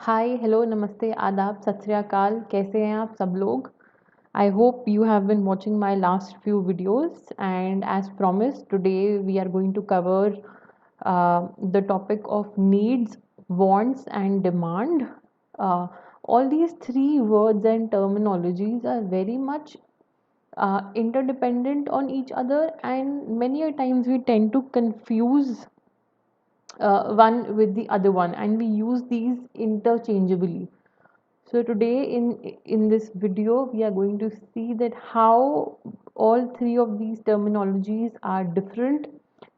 Hi hello नमस्ते आदाब सत श्री अकाल कैसे हैं आप सब लोग I hope you have been watching my last few videos and as promised today we are going to cover the topic of needs wants and demand. All these three words and terminologies are very much interdependent on each other and many a times we tend to confuse one with the other one and we use these interchangeably. So today in this video we are going to see that how all three of these terminologies are different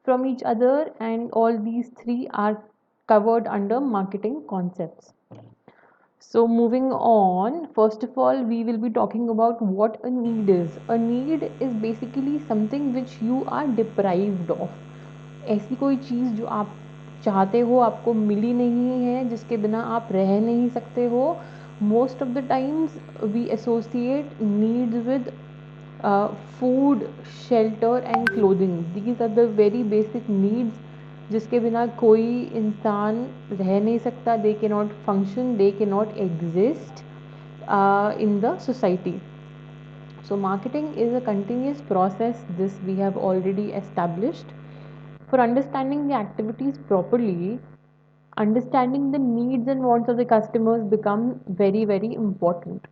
from each other and all these three are covered under marketing concepts. So moving on, first of all we will be talking about what a need is. A need is basically something which you are deprived of. ऐसी कोई चीज़ जो आप चाहते हो आपको मिली नहीं है जिसके बिना आप रह नहीं सकते हो. Most of the times we associate needs with food, shelter and clothing. These are the very basic needs जिसके बिना कोई इंसान रह नहीं सकता. They cannot function, they cannot exist in the society. So marketing is a continuous process. This we have already established. For understanding the activities properly, understanding the needs and wants of the customers become very important.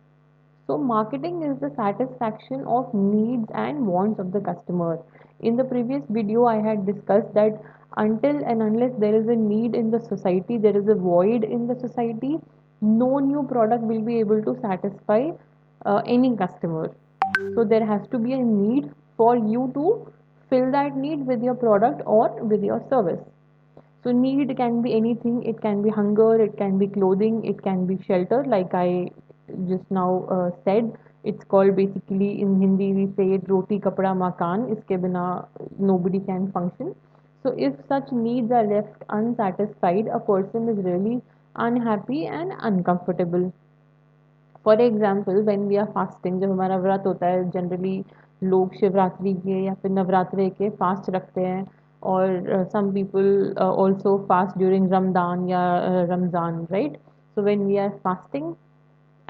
So marketing is the satisfaction of needs and wants of the customer. In the previous video I had discussed that until and unless there is a need in the society, there is a void in the society, no new product will be able to satisfy any customer. So there has to be a need for you to fill that need with your product or with your service. So need can be anything. It can be hunger, it can be clothing, it can be shelter. Like I just now said, it's called basically in Hindi we say it roti kapda makan. Iske bina nobody can function. So if such needs are left unsatisfied, a person is really unhappy and uncomfortable. For example when we are fasting, जब हमारा व्रत होता है generally लोग शिवरात्रि के या फिर नवरात्रि के फास्ट रखते हैं और some people also fast during Ramadan या Ramzan, right? So when we are fasting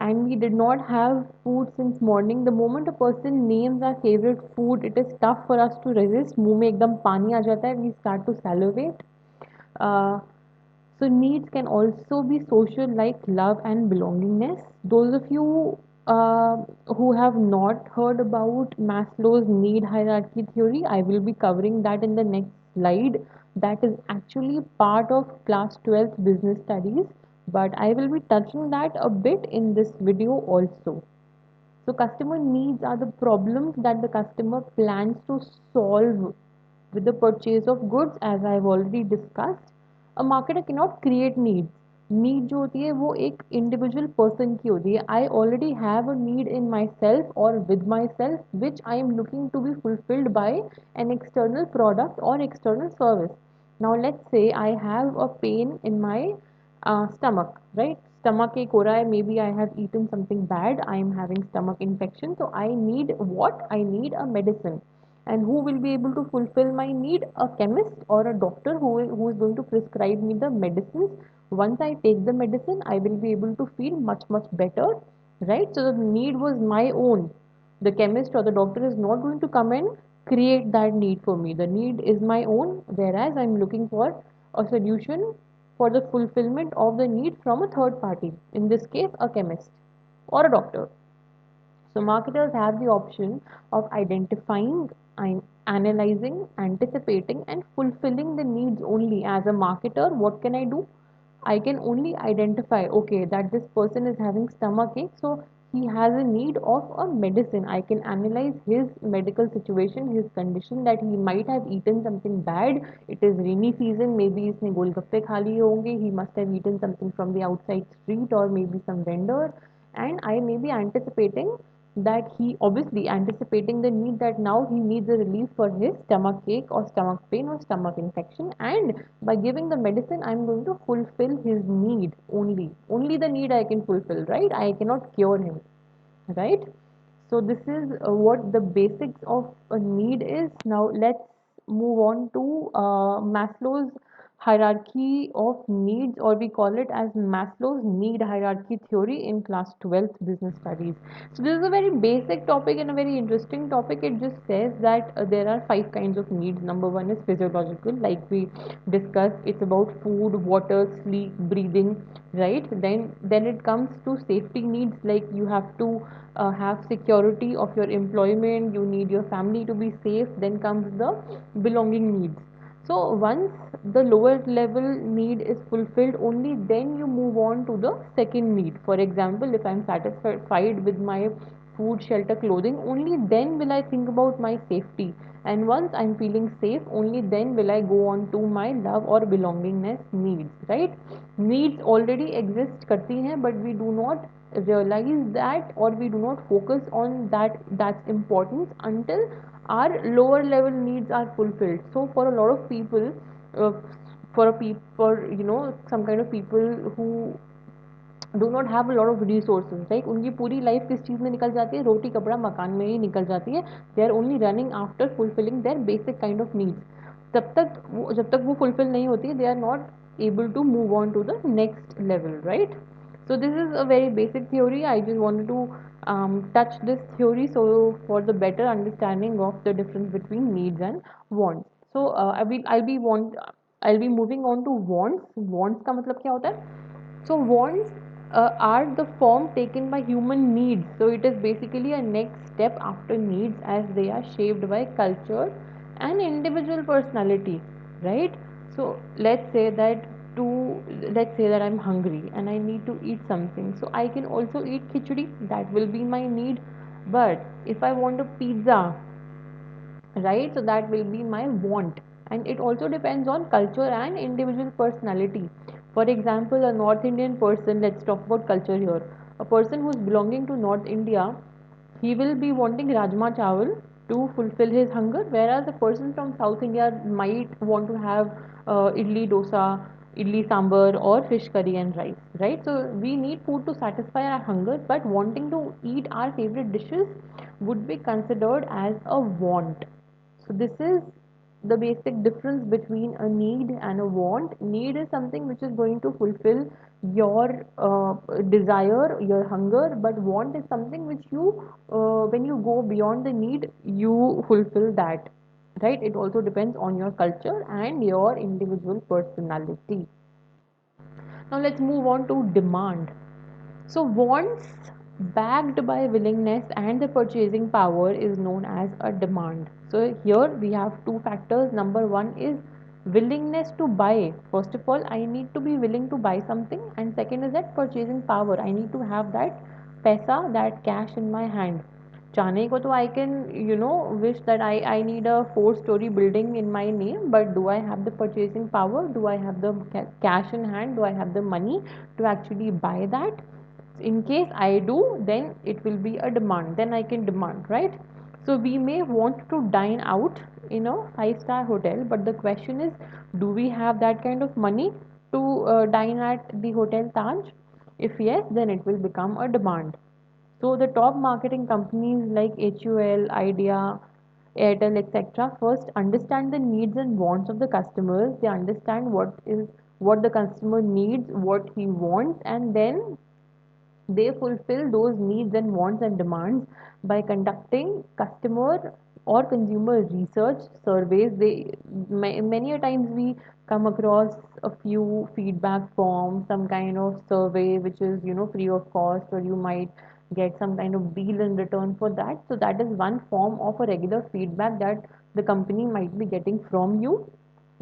and we did not have food since morning, the moment a person names our favorite food it is tough for us to resist. मुंह में एकदम पानी आ जाता है, we start to salivate. uh, so needs can also be social, like love and belongingness. Those of you who have not heard about Maslow's need hierarchy theory, I will be covering that in the next slide. That is actually part of class 12th business studies, but I will be touching that a bit in this video also. So customer needs are the problems that the customer plans to solve with the purchase of goods, as I have already discussed. A marketer cannot create needs. Need जो होती है वो एक individual person की होती है. I already have a need in myself और with myself which I am looking to be fulfilled by an external product और external service. Now let's say I have a pain in my stomach, right? Stomach ache हो रहा है, maybe I have eaten something bad, I am having stomach infection, so I need what? I need a medicine. And who will be able to fulfill my need? A chemist or a doctor who is going to prescribe me the medicines. Once I take the medicine, I will be able to feel much better, right? So the need was my own. The chemist or the doctor is not going to come and create that need for me. The need is my own, whereas I'm looking for a solution for the fulfillment of the need from a third party, in this case a chemist or a doctor. So marketers have the option of identifying, analyzing, anticipating and fulfilling the needs only. As a marketer, what can I do? I can only identify, okay, that this person is having stomach ache, so he has a need of a medicine. I can analyze his medical situation, his condition, that he might have eaten something bad. It is rainy season, maybe इसने गोलगप्पे खा लिए होंगे, he must have eaten something from the outside street or maybe some vendor, and I may be anticipating that he obviously anticipating the need that now he needs a relief for his stomach ache or stomach pain or stomach infection, and by giving the medicine I'm going to fulfill his need only the need I can fulfill, right? I cannot cure him, right? So this is what the basics of a need is. Now let's move on to Maslow's hierarchy of needs, or we call it as Maslow's need hierarchy theory in class 12th business studies. So this is a very basic topic and a very interesting topic. It just says that there are five kinds of needs. Number one is physiological, like we discussed. It's about food, water, sleep, breathing, right? Then it comes to safety needs, like you have to have security of your employment, you need your family to be safe. Then comes the belonging needs. So once the lower level need is fulfilled, only then you move on to the second need. For example, if I'm satisfied with my food, shelter, clothing, only then will I think about my safety. And once I'm feeling safe, only then will I go on to my love or belongingness needs, right? Needs already exist करती हैं, but we do not realize that, or we do not focus on that's importance until our lower level needs are fulfilled. So for a lot of people, uh, for some kind of people who do not have a lot of resources, right? उनकी पूरी life किस चीज़ में निकल जाती है? रोटी कपड़ा मकान में ही निकल जाती है. They are only running after fulfilling their basic kind of needs. जब तक वो फुलफिल नहीं होती है, they are not able to move on to the next level, right? So this is a very basic theory. I just wanted to touch this theory so for the better understanding of the difference between needs and wants. So I'll be moving on to wants. Wants का मतलब क्या होता है? So wants are the form taken by human needs. So it is basically a next step after needs, as they are shaped by culture and individual personality, right? So let's say that I'm hungry and I need to eat something. So I can also eat khichdi. That will be my need. But if I want a pizza, right, so that will be my want. And it also depends on culture and individual personality. For example, a North Indian person, let's talk about culture here. A person who's belonging to North India, he will be wanting rajma chawal to fulfill his hunger, whereas a person from South India might want to have idli dosa, idli sambar, or fish curry and rice, right? So we need food to satisfy our hunger, but wanting to eat our favorite dishes would be considered as a want. So this is the basic difference between a need and a want. Need is something which is going to fulfill your desire, your hunger, but want is something which when you go beyond the need, you fulfill that, right? It also depends on your culture and your individual personality. Now let's move on to demand. So wants backed by willingness and the purchasing power is known as a demand. So here we have two factors. Number one is willingness to buy. First of all, I need to be willing to buy something, and second is that purchasing power. I need to have that paisa, that cash in my hand. चाहने को तो I can wish that I need a 4-story building in my name, but do I have the purchasing power? Do I have the cash in hand? Do I have the money to actually buy that? In case I do, then it will be a demand. Then I can demand, right? So we may want to dine out in a 5-star hotel, but the question is, do we have that kind of money to dine at the hotel Taj? If yes, then it will become a demand. So the top marketing companies like HUL, Idea, Airtel, etc. first understand the needs and wants of the customers. They understand what the customer needs, what he wants, and then they fulfill those needs and wants and demands by conducting customer or consumer research surveys. Many a times we come across a few feedback forms, some kind of survey which is free of cost, or you might get some kind of deal in return for that. So that is one form of a regular feedback that the company might be getting from you,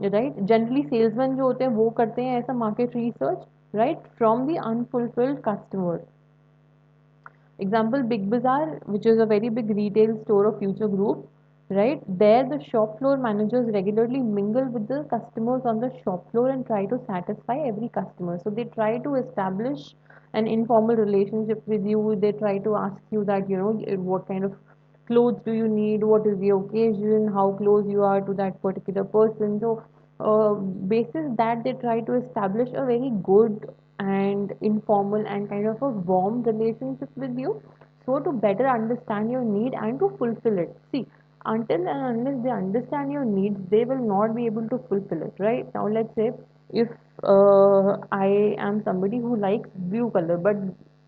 right? Generally salesman जो होते हैं वो करते हैं ऐसा market research, right, from the unfulfilled customer. Example, Big Bazaar, which is a very big retail store of Future Group, right? There, the shop floor managers regularly mingle with the customers on the shop floor and try to satisfy every customer. So they try to establish an informal relationship with you. They try to ask you that, what kind of clothes do you need, what is the occasion, how close you are to that particular person. So basis that they try to establish a very good and informal and kind of a warm relationship with you, so to better understand your need and to fulfill it. See, until and unless they understand your needs, they will not be able to fulfill it, right? Now let's say If I am somebody who likes blue color, but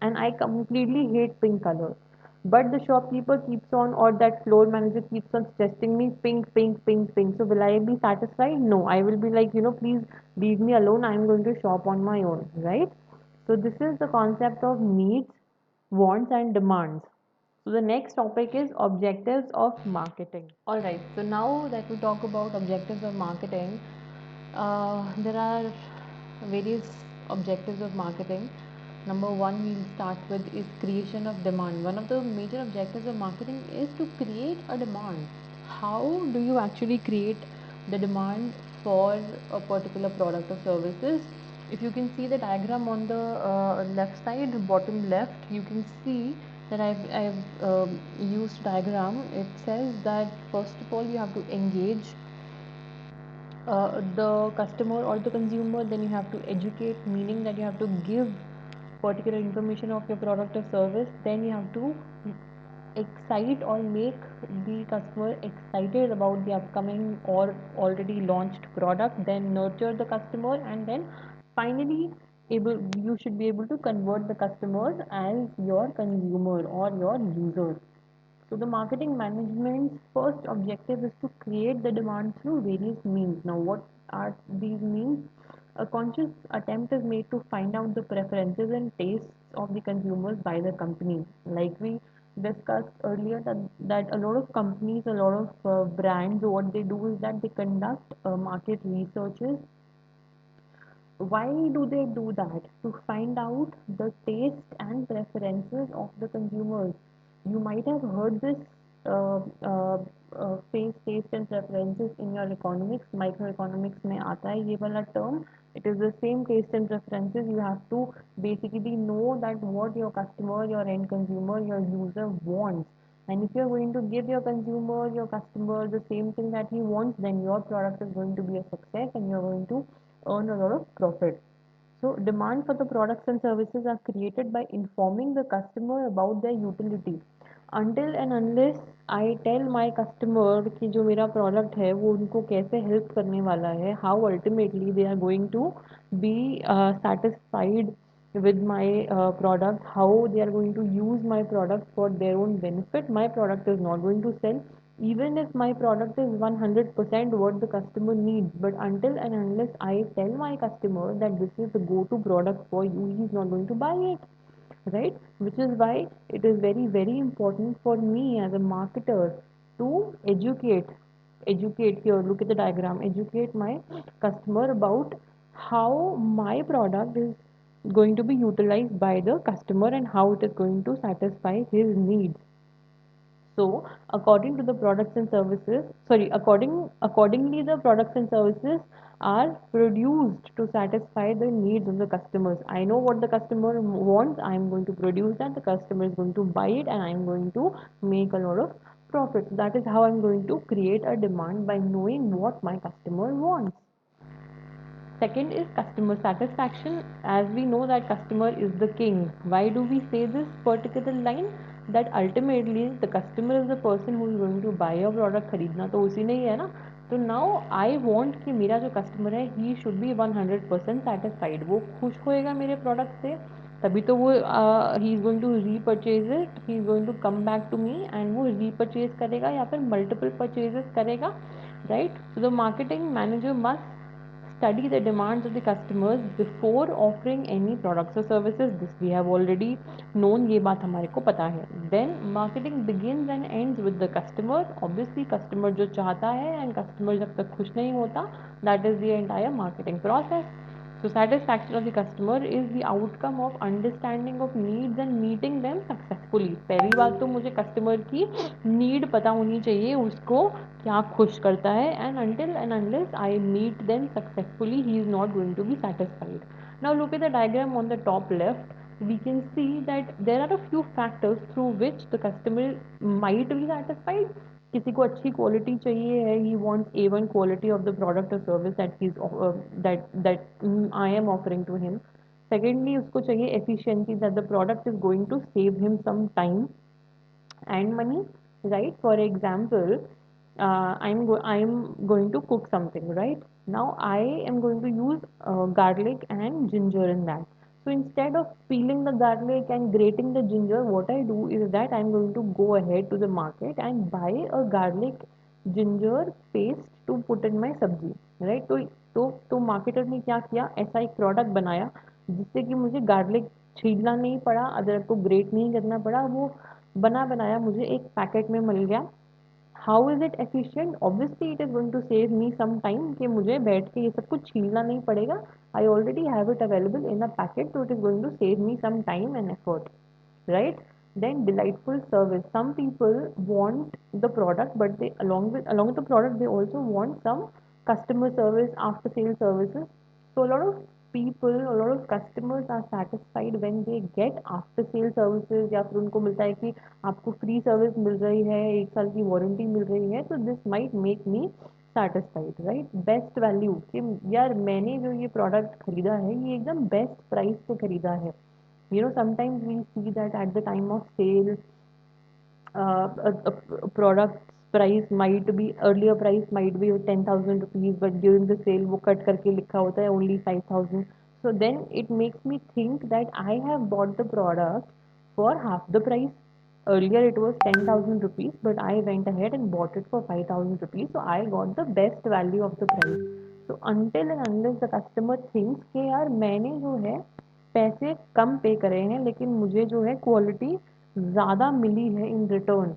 and I completely hate pink color, but the shopkeeper keeps on, or that floor manager keeps on suggesting me pink, pink, pink, pink. So will I be satisfied? No, I will be like, please leave me alone. I am going to shop on my own, right? So this is the concept of needs, wants, and demands. So the next topic is objectives of marketing. All right. So now that we talk about objectives of marketing, there are various objectives of marketing. Number one, we'll start with is creation of demand. One of the major objectives of marketing is to create a demand. How do you actually create the demand for a particular product or services? If you can see the diagram on the left side, bottom left, you can see that I've used diagram. It says that first of all you have to engage the customer or the consumer, then you have to educate, meaning that you have to give particular information of your product or service, then you have to excite or make the customer excited about the upcoming or already launched product, then nurture the customer, and then finally able you should be able to convert the customer as your consumer or your user. So the marketing management's first objective is to create the demand through various means. Now, what are these means? A conscious attempt is made to find out the preferences and tastes of the consumers by the company. Like we discussed earlier, that a lot of companies, a lot of brands, what they do is that they conduct market researches. Why do they do that? To find out the taste and preferences of the consumers. You might have heard this face, taste and preferences in your economics. Microeconomics में आता है ये वाला term. It is the same taste and preferences. You have to basically know that what your customer, your end consumer, your user wants. And if you're going to give your consumer, your customer the same thing that he wants, then your product is going to be a success and you're going to earn a lot of profit. So demand for the products and services are created by informing the customer about their utility. Until and unless I tell my customer कि जो मेरा product है वो उनको कैसे help करने वाला है, how ultimately they are going to be satisfied with my product, how they are going to use my product for their own benefit, my product is not going to sell. Even if my product is 100% what the customer needs, but until and unless I tell my customer that this is the go-to product for you, he is not going to buy it, right? Which is why it is very, very important for me as a marketer to educate here, look at the diagram, educate my customer about how my product is going to be utilized by the customer and how it is going to satisfy his needs. So, according to the products and services, sorry, accordingly, the products and services are produced to satisfy the needs of the customers. I know what the customer wants. I am going to produce that. The customer is going to buy it, and I am going to make a lot of profit. So that is how I'm going to create a demand by knowing what my customer wants. Second is customer satisfaction. As we know that customer is the king. Why do we say this particular line? That ultimately the customer is the person who is going to buy your product. खरीदना तो उसी ने ही है ना. तो now I want कि मेरा जो customer है he should be 100% satisfied. वो खुश होएगा मेरे product से तभी तो वो he is going to repurchase it, he is going to come back to me and वो repurchase करेगा या फिर multiple purchases करेगा, right? So the marketing manager must study the demands of the customers before offering any products or services. This we have already known, ये बात हमारे को पता है. Then marketing begins and ends with the customer. Obviously customer जो चाहता है and customer जब तक खुश नहीं होता, that is the entire marketing process. So satisfaction of the customer is the outcome of understanding of needs and meeting them successfully. पहली बात तो मुझे customer की need पता होनी चाहिए, उसको क्या खुश करता है, and until and unless I meet them successfully, he is not going to be satisfied. Now look at the diagram on the top left. We can see that there are a few factors through which the customer might be satisfied. किसी को अच्छी quality चाहिए है, he wants A1 quality of the product or service that he's I am offering to him. Secondly, उसको चाहिए efficiency, that the product is going to save him some time and money, right? For example, I'm going to cook something, right? Now I am going to use garlic and ginger in that. So instead of peeling the garlic and grating the ginger, what I do is that I'm going to go ahead to the market and buy a garlic ginger paste to put in my सब्जी, right? तो marketer ने क्या किया, ऐसा एक product बनाया जिससे कि मुझे गार्लिक छीलना नहीं पड़ा, अदरक को ग्रेट नहीं करना पड़ा, वो बना बनाया मुझे एक पैकेट में मिल गया. How is it efficient? Obviously it is going to save me some time कि मुझे बैठ के ये सब कुछ छीलना नहीं पड़ेगा. आई already have it available in a packet, so it is going to save me some time and effort, right? Then delightful service. Some people want the product, but they along with the product they also want some customer service, after sale services. So a lot of people, a lot of customers are satisfied when they get after sale services, या फिर उनको मिलता है कि आपको free service मिल रही है, एक साल की वारंटी मिल रही है. तो this might make me satisfied, right? Best value कि यार मैंने जो ये प्रोडक्ट खरीदा है ये एकदम बेस्ट प्राइस पे खरीदा है. You know, sometimes we see that at the time of sale, a product's price might be, earlier price might be 10,000 rupees, but during the sale वो कट करके लिखा होता है only 5,000. So then it makes me think that I have bought the product for half the price. Earlier it was 10,000 rupees, but I went ahead and bought it for 5,000 rupees, so I got the best value of the price. So until and unless the customer thinks कि यार मैंने जो है पैसे कम पे करे हैं लेकिन मुझे जो है क्वालिटी ज़्यादा मिली है in return,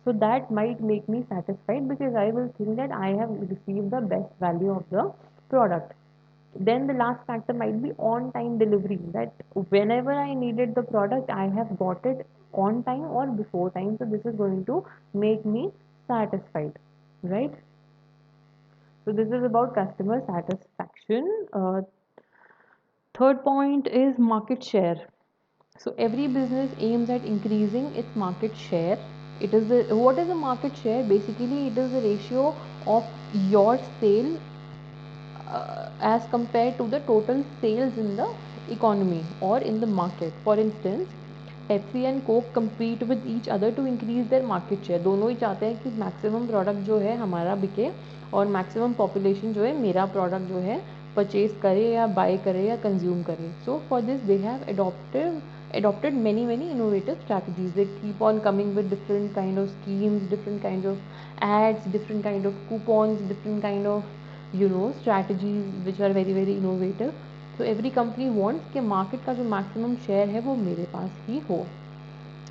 so that might make me satisfied because I will think that I have received the best value of the product. Then the last factor might be on time delivery, that whenever I needed the product I have got it on time or before time, so this is going to make me satisfied, right? So this is about customer satisfaction. Third point is market share. So every business aims at increasing its market share. It is the, what is the market share? Basically, it is the ratio of your sale as compared to the total sales in the economy or in the market. For instance, Pepsi and Coke compete with each other to increase their market share. दोनों ही चाहते हैं कि maximum product जो है हमारा बिके और maximum population जो है मेरा प्रोडक्ट जो है परचेज करे या बाय करे या कंज्यूम करे. So for this they have adopted many innovative strategies. They keep on coming with different kind of schemes, different kind of ads, different kind of coupons, different kind of, you know, strategies which are very innovative. So every company wants कि market का जो maximum share है वो मेरे पास ही हो.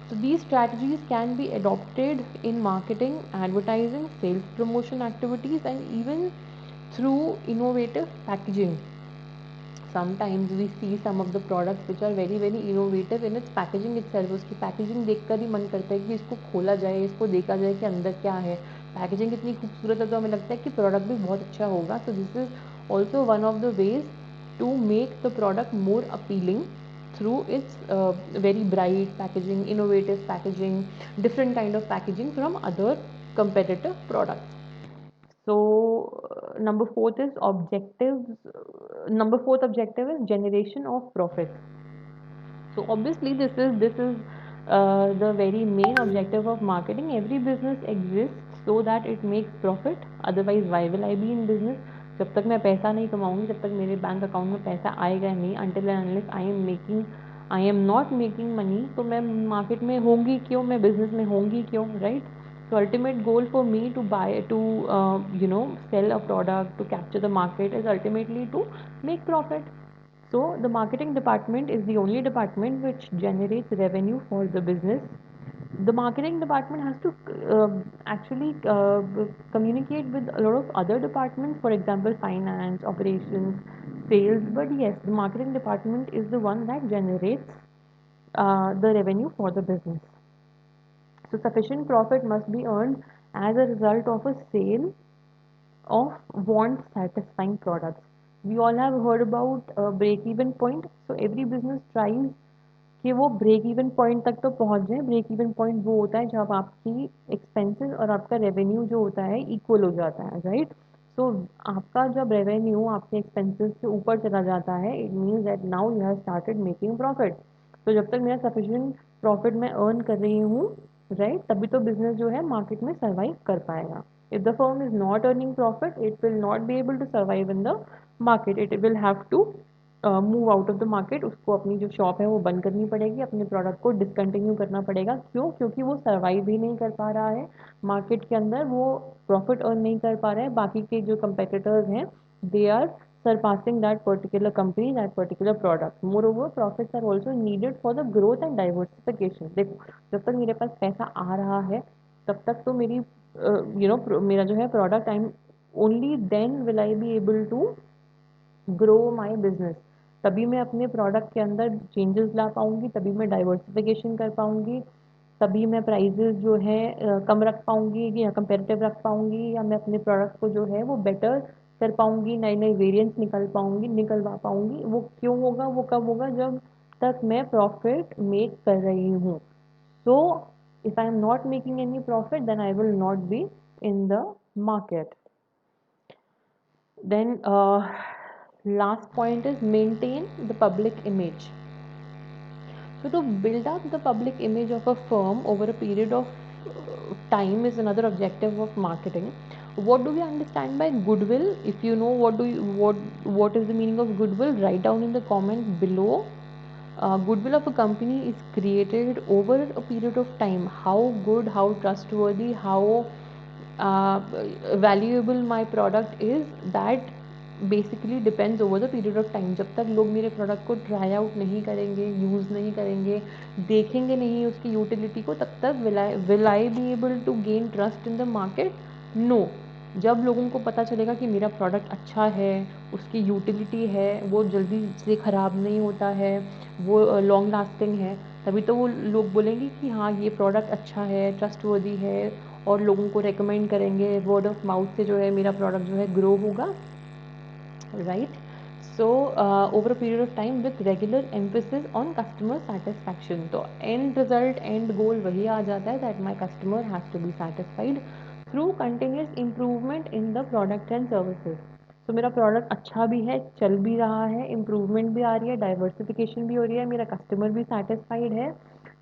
So these strategies can be adopted in marketing, advertising, sales promotion activities, and even through innovative packaging. Sometimes we see some of the products which are very innovative in its packaging itself. उसकी packaging देखकर ही मन करता है कि इसको खोला जाए, इसको देखा जाए कि अंदर क्या है. पैकेजिंग इतनी खूबसूरत है तो हमें लगता है कि प्रोडक्ट भी बहुत अच्छा होगा. So this is also one of the ways to make the product more appealing through its very bright packaging, innovative packaging, different kind of packaging from other competitive products. So number fourth objective is generation of profits. So obviously this is the very main objective of marketing. Every business exists so that it makes profit. Otherwise, why will I be in business? जब तक मैं पैसा नहीं कमाऊंगी तब तक मेरे bank account में पैसा आएगा नहीं. Until and unless I am not making money, तो मैं मार्केट में होंगी क्यों, मैं बिजनेस में होंगी क्यों, right? So ultimate goal for me to sell a product, to capture the market, is ultimately to make profit. So the marketing department is the only department which generates revenue for the business. The marketing department has to actually communicate with a lot of other departments, for example, finance, operations, sales. But yes, the marketing department is the one that generates the revenue for the business. So sufficient profit must be earned as a result of a sale of want satisfying products. We all have heard about break even point. So every business tries कि वो break even point तक तो पहुंच जाए. Break even point वो होता है जब आपकी एक्सपेंसेस और आपका रेवेन्यू जो होता है इक्वल हो जाता है, राइट? सो आपका जब रेवेन्यू आपके एक्सपेंसेस से ऊपर चला जाता है, it means that now you have started making profit. तो जब तक मेरा सफिशिएंट प्रॉफिट मैं अर्न कर रही हूँ, राइट, तभी तो बिजनेस जो है मार्केट में सर्वाइव कर पाएगा. If the firm is not earning profit, it will not be able to survive in the market. It will have to move out of the market. उसको अपनी जो शॉप है वो बंद करनी पड़ेगी, अपने प्रोडक्ट को डिसकंटिन्यू करना पड़ेगा. क्यों? क्योंकि वो सर्वाइव ही नहीं कर पा रहा है मार्केट के अंदर, वो प्रॉफिट अर्न नहीं कर पा रहे हैं. बाकी के जो कंपेटिटर्स हैं, they are surpassing that particular company, that particular product. Moreover, profits are also needed for the growth and diversification. देखो, जब तक मेरे पास पैसा आ रहा है तब तक तो मेरी मेरा जो है product, I am only then will I be able to grow my business. तभी मैं अपने प्रोडक्ट के अंदर चेंजेस ला पाऊंगी, तभी मैं डाइवर्सिफिकेशन कर पाऊंगी, तभी मैं प्राइजेस जो है कम रख पाऊंगी या कंपेरेटिव रख पाऊंगी, या मैं अपने प्रोडक्ट को जो है वो बेटर कर पाऊंगी, नए नए वेरिएंट्स निकलवा पाऊंगी. वो क्यों होगा? वो कब होगा? जब तक मैं प्रॉफिट मेक कर रही हूँ. सो if I am not making any profit, then I will not be in the market. Then last point is maintain the public image. So to build up the public image of a firm over a period of time is another objective of marketing. What do we understand by goodwill? If you know what is the meaning of goodwill, write down in the comment below. Goodwill of a company is created over a period of time. How good, how trustworthy, how uh, valuable my product is, that basically depends over the period of time. जब तक लोग मेरे product को try out नहीं करेंगे, use नहीं करेंगे, देखेंगे नहीं उसकी यूटिलिटी को, तब तक will I be able to gain trust in the market? No. जब लोगों को पता चलेगा कि मेरा प्रोडक्ट अच्छा है, उसकी यूटिलिटी है, वो जल्दी से ख़राब नहीं होता है, वो लॉन्ग लास्टिंग है, तभी तो वो लोग बोलेंगे कि हाँ ये प्रोडक्ट अच्छा है, ट्रस्टवर्दी है, और लोगों को रेकमेंड करेंगे. वर्ड ऑफ माउथ से जो है मेरा प्रोडक्ट जो है ग्रो होगा. right? So over a period of time with regular emphasis on customer satisfaction. तो end result, end goal वही आ जाता है that my customer has to be satisfied through continuous improvement in the product and services. तो मेरा product अच्छा भी है, चल भी रहा है, इम्प्रूवमेंट भी आ रही है, डाइवर्सिफिकेशन भी हो रही है, मेरा कस्टमर भी सेटिस्फाइड है,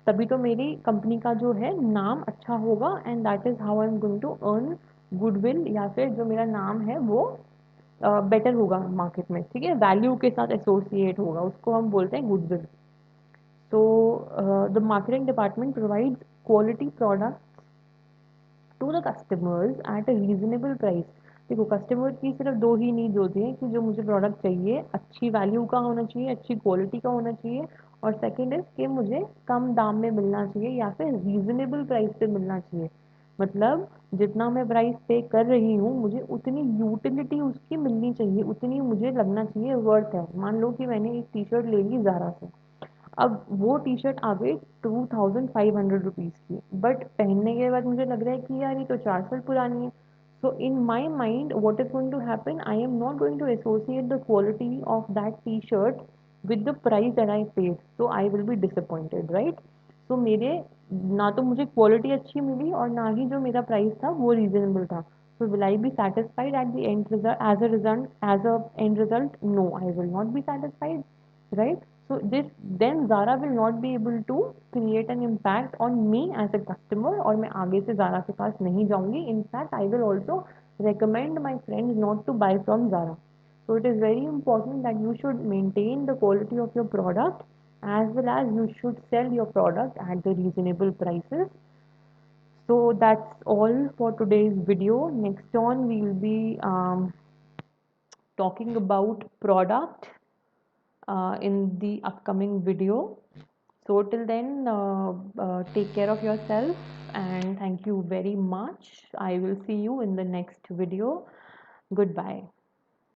तभी तो मेरी कंपनी का जो है नाम अच्छा होगा. And that is how I am going to earn goodwill, या फिर जो मेरा नाम है वो बेटर होगा मार्केट में. ठीक है, वैल्यू के साथ एसोसिएट होगा, उसको हम बोलते हैं गुडविल. तो the marketing department provides quality product to the customers at a reasonable price. देखो, कस्टमर की सिर्फ दो ही नीड होती है कि जो मुझे प्रोडक्ट चाहिए अच्छी वैल्यू का होना चाहिए, अच्छी क्वालिटी का होना चाहिए, और सेकंड इज कि मुझे कम दाम में मिलना चाहिए या फिर रीजनेबल प्राइस पे मिलना चाहिए. मतलब जितना मैं प्राइस पे कर रही हूँ, मुझे उतनी यूटिलिटी उसकी मिलनी चाहिए, उतनी मुझे लगना चाहिए वर्थ है. मान लो कि मैंने एक टी शर्ट ले ली ज़ारा से, अब वो टी शर्ट आ गई 2500 रुपीज़ की, बट पहनने के बाद मुझे लग रहा है कि यार ये तो 4 साल पुरानी है. So in my mind what is going to happen, I am not going to associate the quality of that T shirt with the price that I paid. So I will be disappointed, right? So मेरे ना तो मुझे quality अच्छी मिली और ना ही जो मेरा price था वो रीजनेबल था. So will I be satisfied at the end result? As a end result, no, I will not be satisfied, right? So this, then Zara will not be able to create an impact on me as a customer, और मैं आगे से Zara के पास नहीं जाऊंगी. In fact, I will also recommend my friends not to buy from Zara. So it is very important that you should maintain the quality of your product, as well as you should sell your product at the reasonable prices. So that's all for today's video. Next on we will be talking about product in the upcoming video. So till then, take care of yourself and thank you very much. I will see you in the next video. Goodbye.